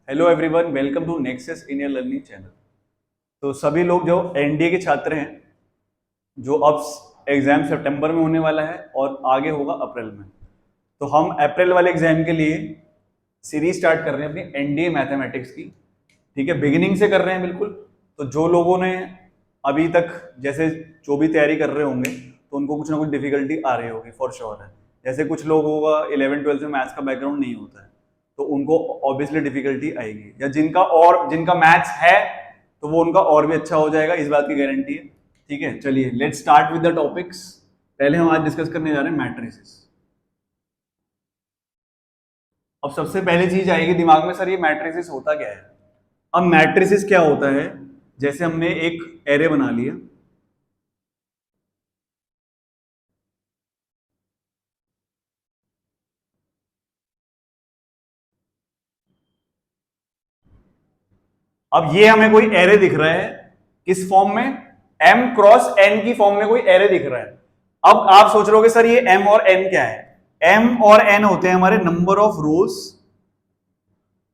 Hello everyone, welcome to Nexus in your learning channel. तो सभी लोग जो एनडीए के छात्र हैं, जो अब एग्जाम सितंबर में होने वाला है और आगे होगा अप्रैल में, तो हम अप्रैल वाले एग्जाम के लिए सीरीज स्टार्ट कर रहे हैं अपनी एनडीए मैथमेटिक्स की। ठीक है, बिगिनिंग से कर रहे हैं बिल्कुल। तो जो लोगों ने अभी तक जैसे जो भी तैयारी कर रहे होंगे तो उनको कुछ ना कुछ डिफिकल्टी आ रही होगी, फॉर श्योर है। जैसे कुछ लोगों का 11-12 में मैथ्स का बैकग्राउंड नहीं होता है तो उनको ऑब्वियसली डिफिकल्टी आएगी, या जिनका मैथ्स है तो वो उनका और भी अच्छा हो जाएगा, इस बात की गारंटी है। ठीक है, चलिए let's start with the topics. पहले हम आज डिस्कस करने जा रहे हैं मैट्रिसेस। अब सबसे पहली चीज आएगी दिमाग में, सर ये मैट्रिसेस होता क्या है। अब मैट्रिसेस क्या होता है, जैसे हमने एक एरे बना लिया। अब ये हमें कोई एरे दिख रहा है, किस फॉर्म में, m क्रॉस n की फॉर्म में कोई एरे दिख रहा है। अब आप सोच रहे हो सर ये m और n क्या है। m और n होते हैं हमारे नंबर ऑफ रोज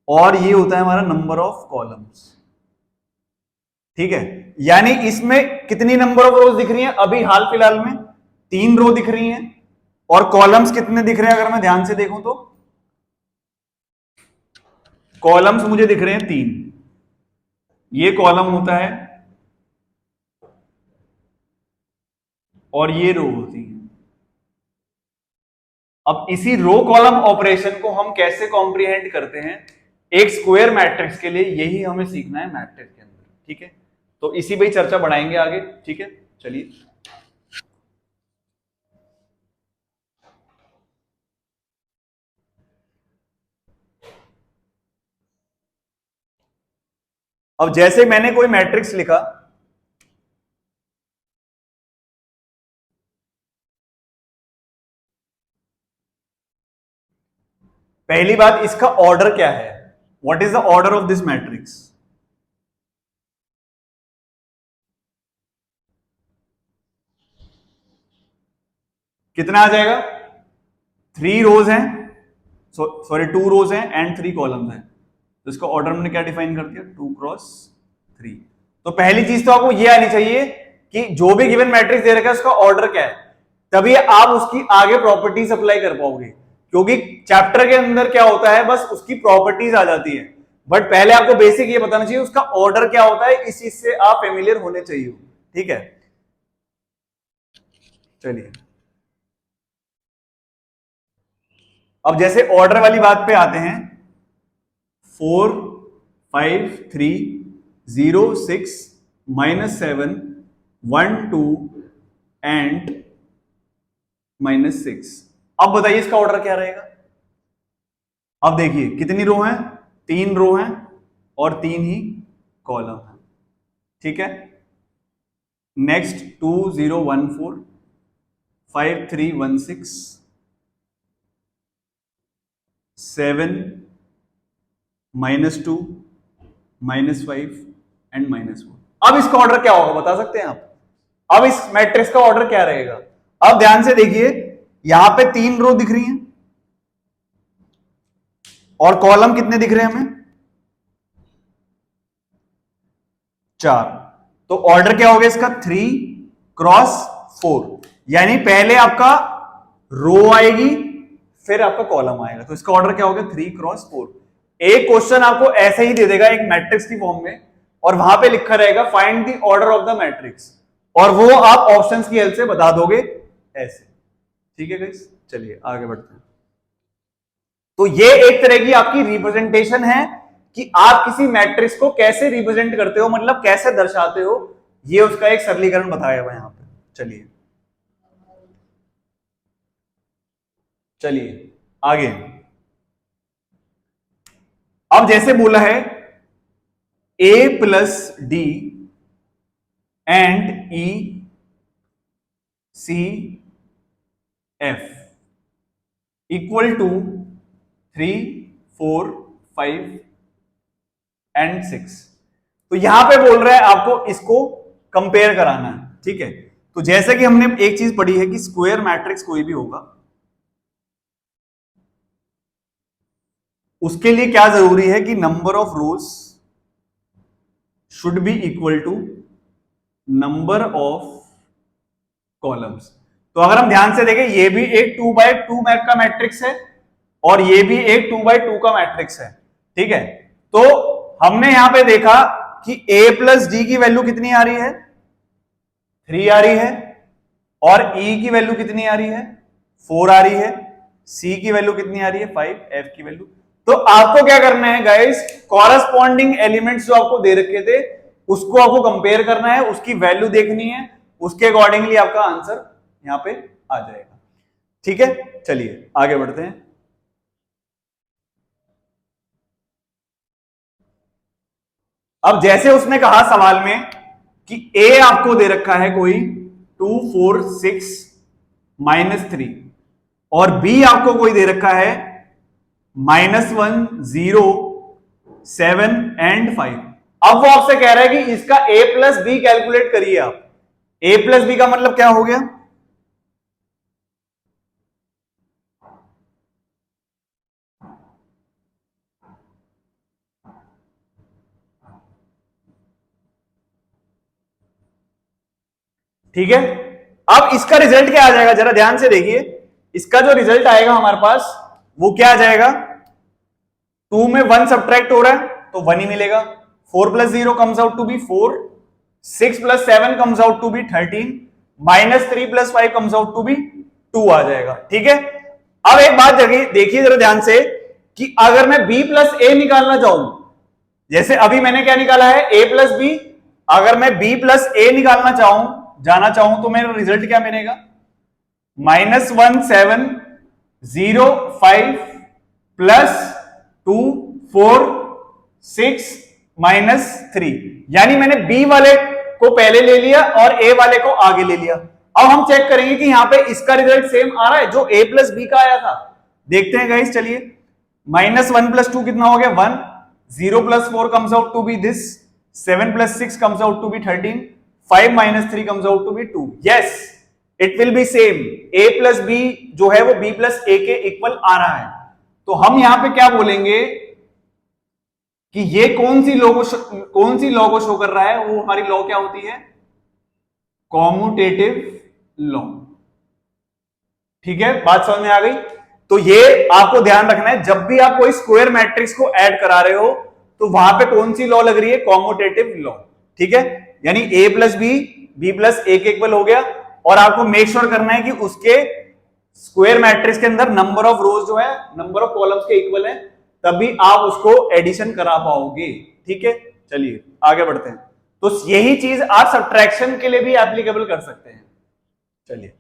और ये होता है हमारा नंबर ऑफ कॉलम्स। ठीक है, यानी इसमें कितनी नंबर ऑफ रोज दिख रही हैं, अभी हाल फिलहाल में 3 रो दिख रही हैं। और कॉलम्स कितने दिख रहे हैं, अगर मैं ध्यान से देखूं तो कॉलम्स मुझे दिख रहे हैं 3। ये कॉलम होता है और ये रो होती है। अब इसी रो कॉलम ऑपरेशन को हम कैसे कॉम्प्रिहेंड करते हैं एक स्क्वायर मैट्रिक्स के लिए, यही हमें सीखना है मैट्रिक्स के अंदर। ठीक है, तो इसी पे ही चर्चा बढ़ाएंगे आगे। ठीक है, चलिए। अब जैसे मैंने कोई मैट्रिक्स लिखा, पहली बात इसका ऑर्डर क्या है, what is the order of this matrix. कितना आ जाएगा, 3 रोज हैं, सॉरी 2 रोज हैं एंड 3 कॉलम्स हैं। तो इसका ऑर्डर हमने क्या डिफाइन कर दिया, 2 क्रॉस 3। तो पहली चीज तो आपको यह आनी चाहिए कि जो भी गिवन मैट्रिक्स दे रखा है उसका ऑर्डर क्या है, तभी आप उसकी आगे प्रॉपर्टीज अप्लाई कर पाओगे। क्योंकि चैप्टर के अंदर क्या होता है, बस उसकी प्रॉपर्टीज आ जाती है, बट पहले आपको बेसिक ये बताना चाहिए उसका ऑर्डर क्या होता है, इस चीज से आप फेमिलियर होने चाहिए। ठीक है, चलिए। अब जैसे ऑर्डर वाली बात पे आते हैं, 4 5 3 0 6 -7 1 2 एंड -6। अब बताइए इसका ऑर्डर क्या रहेगा। अब देखिए कितनी रो हैं, 3 रो हैं और 3 ही कॉलम है। ठीक है, नेक्स्ट 2 0 1 4 5 3 1 6 7 -2 -5 एंड -4। अब इसका ऑर्डर क्या होगा बता सकते हैं आप। अब इस मैट्रिक्स का ऑर्डर क्या रहेगा, अब ध्यान से देखिए, यहां पे 3 रो दिख रही हैं और कॉलम कितने दिख रहे हैं हमें, 4। तो ऑर्डर क्या हो गया इसका, 3 क्रॉस 4। यानी पहले आपका रो आएगी फिर आपका कॉलम आएगा, तो इसका ऑर्डर क्या हो गया, 3 क्रॉस 4। एक क्वेश्चन आपको ऐसे ही दे देगा एक मैट्रिक्स की फॉर्म में, और वहां पे लिखा रहेगा find the order of the matrix, और वो आप ऑप्शंस की हेल्प से बता दोगे ऐसे। ठीक है गाइस, चलिए आगे बढ़ते हैं। तो ये एक तरह की आपकी रिप्रेजेंटेशन है कि आप किसी मैट्रिक्स को कैसे रिप्रेजेंट करते हो, मतलब कैसे दर्शाते हो, ये उसका एक सरलीकरण बताया हुआ यहां पे। चलिए चलिए आगे। अब जैसे बोला है a plus D and E C F equal to 3 4 5 and 6। तो यहां पे बोल रहा है आपको इसको कंपेयर कराना है। ठीक है, तो जैसे कि हमने एक चीज पढ़ी है कि स्क्वायर मैट्रिक्स कोई भी होगा उसके लिए क्या जरूरी है कि number of rows should be equal to number of columns. तो अगर हम ध्यान से देखें, ये भी एक 2x2 का मैट्रिक्स है और ये भी एक 2x2 का मैट्रिक्स है, ठीक है। तो हमने यहां पे देखा कि a प्लस डी की वैल्यू कितनी आ रही है, 3 आ रही है, और e की वैल्यू कितनी आ रही है, 4 आ रही है, c की वैल्यू कितनी आ रही है, 5, f की वैल्यू। तो आपको क्या करना है गाइस, कॉरस्पॉन्डिंग एलिमेंट्स जो आपको दे रखे थे उसको आपको कंपेयर करना है, उसकी वैल्यू देखनी है, उसके अकॉर्डिंगली आपका आंसर यहां पे आ जाएगा, ठीक है। चलिए आगे बढ़ते हैं। अब जैसे उसने कहा सवाल में कि a आपको दे रखा है कोई 2, 4, 6, -3, और b आपको कोई दे रखा है -1, 0, 7 एंड 5। अब वो आपसे कह रहा है कि इसका a प्लस बी कैलकुलेट करिए आप। a प्लस बी का मतलब क्या हो गया, ठीक है। अब इसका रिजल्ट क्या आ जाएगा, जरा ध्यान से देखिए। इसका जो रिजल्ट आएगा हमारे पास वो क्या आ जाएगा, 2 में 1 सब्ट्रैक्ट हो रहा है तो 1 ही मिलेगा, 4 plus 0 comes out to be 4, 6 plus 7 comes out to be 13, -3 plus 5 comes out to be 2 आ जाएगा, ठीक है। अब एक बात देखिए जरा ध्यान से कि अगर मैं b प्लस ए निकालना चाहूं, जैसे अभी मैंने क्या निकाला है a प्लस बी, अगर मैं b प्लस ए निकालना जाना चाहूं तो मेरा रिजल्ट क्या मिलेगा, -1, 7, 0, 5 प्लस 2, 4, 6, -3। यानी मैंने b वाले को पहले ले लिया और a वाले को आगे ले लिया। अब हम चेक करेंगे कि यहां पे इसका रिजल्ट सेम आ रहा है जो a प्लस बी का आया था। देखते हैं गाइस, चलिए। -1 प्लस 2 कितना हो गया, 1, 0 plus 4 comes out to be this, 7 plus 6 comes out to be 13, 5 -3 comes out to be 2। Yes, it will be same, a plus B जो है वो b प्लस ए के इक्वल आ रहा है। तो हम यहां पे क्या बोलेंगे कि ये कौन सी लॉ को शो कर रहा है, वो हमारी लॉ क्या होती है, कॉम्यूटेटिव लॉ, ठीक है। बात समझ में आ गई। तो ये आपको ध्यान रखना है, जब भी आप कोई स्क्वायर मैट्रिक्स को ऐड करा रहे हो तो वहां पे कौन सी लॉ लग रही है, कॉम्यूटेटिव लॉ, ठीक है। यानी a प्लस बी प्लस ए के इक्वल हो गया, और आपको मेक श्योर करना है कि उसके स्क्वायर मैट्रिक्स के अंदर नंबर ऑफ रोज जो है नंबर ऑफ कॉलम्स के इक्वल है, तभी आप उसको एडिशन करा पाओगे, ठीक है। चलिए आगे बढ़ते हैं। तो यही चीज आप सब्ट्रैक्शन के लिए भी एप्लीकेबल कर सकते हैं। चलिए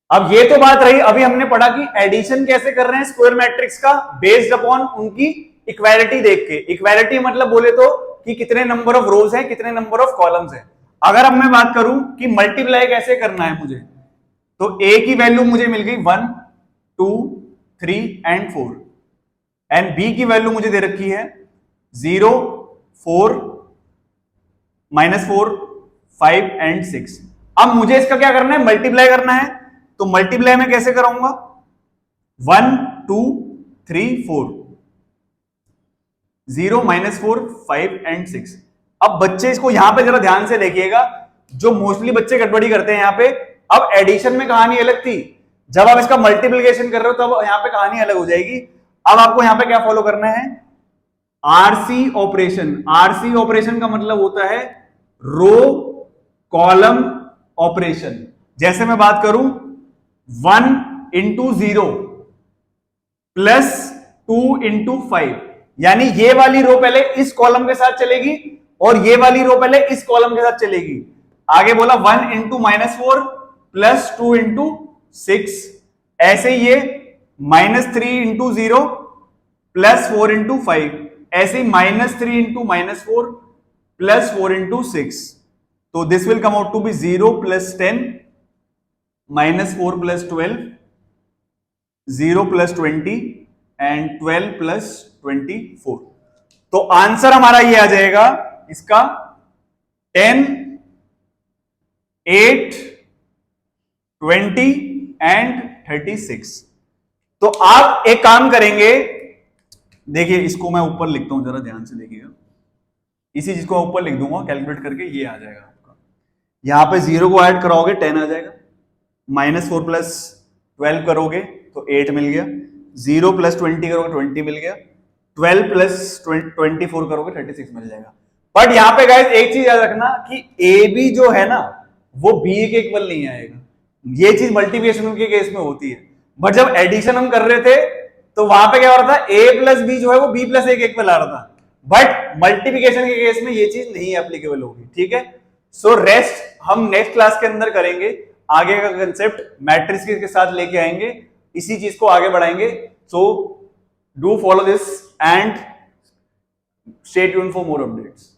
अब ये तो बात रही, अभी हमने पढ़ा कि एडिशन कैसे कर रहे हैं स्क्वायर मैट्रिक्स का, बेस्ड अपॉन उनकी इक्वालिटी देख के। इक्वालिटी मतलब बोले तो कि कितने नंबर ऑफ रोज हैं, कितने नंबर ऑफ कॉलम्स हैं। अगर अब मैं बात करूं कि मल्टीप्लाई कैसे करना है मुझे, तो a की वैल्यू मुझे मिल गई 1, 2, 3 एंड 4, एंड b की वैल्यू मुझे दे रखी है 0, 4, -4, 5 एंड 6। अब मुझे इसका क्या करना है, मल्टीप्लाई करना है। तो मल्टीप्लाई में कैसे कराऊंगा, 1, 2, 3, 4, 0, -4, 5 एंड 6। अब बच्चे इसको यहां पे जरा ध्यान से देखिएगा, जो मोस्टली बच्चे गड़बड़ी करते हैं यहां पे। अब एडिशन में कहानी अलग थी, जब आप इसका मल्टीप्लिकेशन कर रहे हो तब यहां पे कहानी अलग हो जाएगी। अब आपको यहां पे क्या फॉलो करना है, आरसी ऑपरेशन। आरसी ऑपरेशन का मतलब होता है रो कॉलम ऑपरेशन। जैसे मैं बात करूं 1 इंटू 0 प्लस 2 इंटू 5, यानी ये वाली रो पहले इस कॉलम के साथ चलेगी और ये वाली रो पहले इस कॉलम के साथ चलेगी। आगे बोला 1 इंटू -4 प्लस 2 इंटू 6, ऐसे ये -3 इंटू 0 प्लस 4 इंटू 5, ऐसे -3 इंटू -4 प्लस 4 इंटू 6। तो this will come out to be 0 plus 10, -4 plus 12, 0 plus 20 and 12 plus 24। तो आंसर हमारा ये आ जाएगा इसका 10 8, 20 एंड 36। तो आप एक काम करेंगे, देखिए इसको मैं ऊपर लिखता हूं, जरा ध्यान से देखिएगा। इसी चीज को मैं ऊपर लिख दूंगा कैलकुलेट करके, ये आ जाएगा आपका। यहां पे 0 को ऐड कराओगे 10 आ जाएगा, -4 प्लस 12 करोगे तो 8 मिल गया, 0 प्लस 20 करोगे 20 मिल गया, 12 प्लस 24 करोगे 36 मिल जाएगा। बट यहां पे गाइस एक चीज याद रखना कि ए बी जो है ना वो बी के इक्वल नहीं आएगा। ये चीज मल्टीप्लिकेशन के केस में होती है, बट जब एडिशन हम कर रहे थे तो वहां पे क्या हो रहा था, ए प्लस बी जो है वो बी प्लस ए के इक्वल आ रहा था, बट मल्टीप्लिकेशन के केस में ये चीज नहीं एप्लीकेबल होगी। ठीक है, सो रेस्ट हम नेक्स्ट क्लास के अंदर करेंगे। आगे का कंसेप्ट मैट्रिक्स के साथ लेके आएंगे, इसी चीज को आगे बढ़ाएंगे। So do follow this and stay tuned for more updates.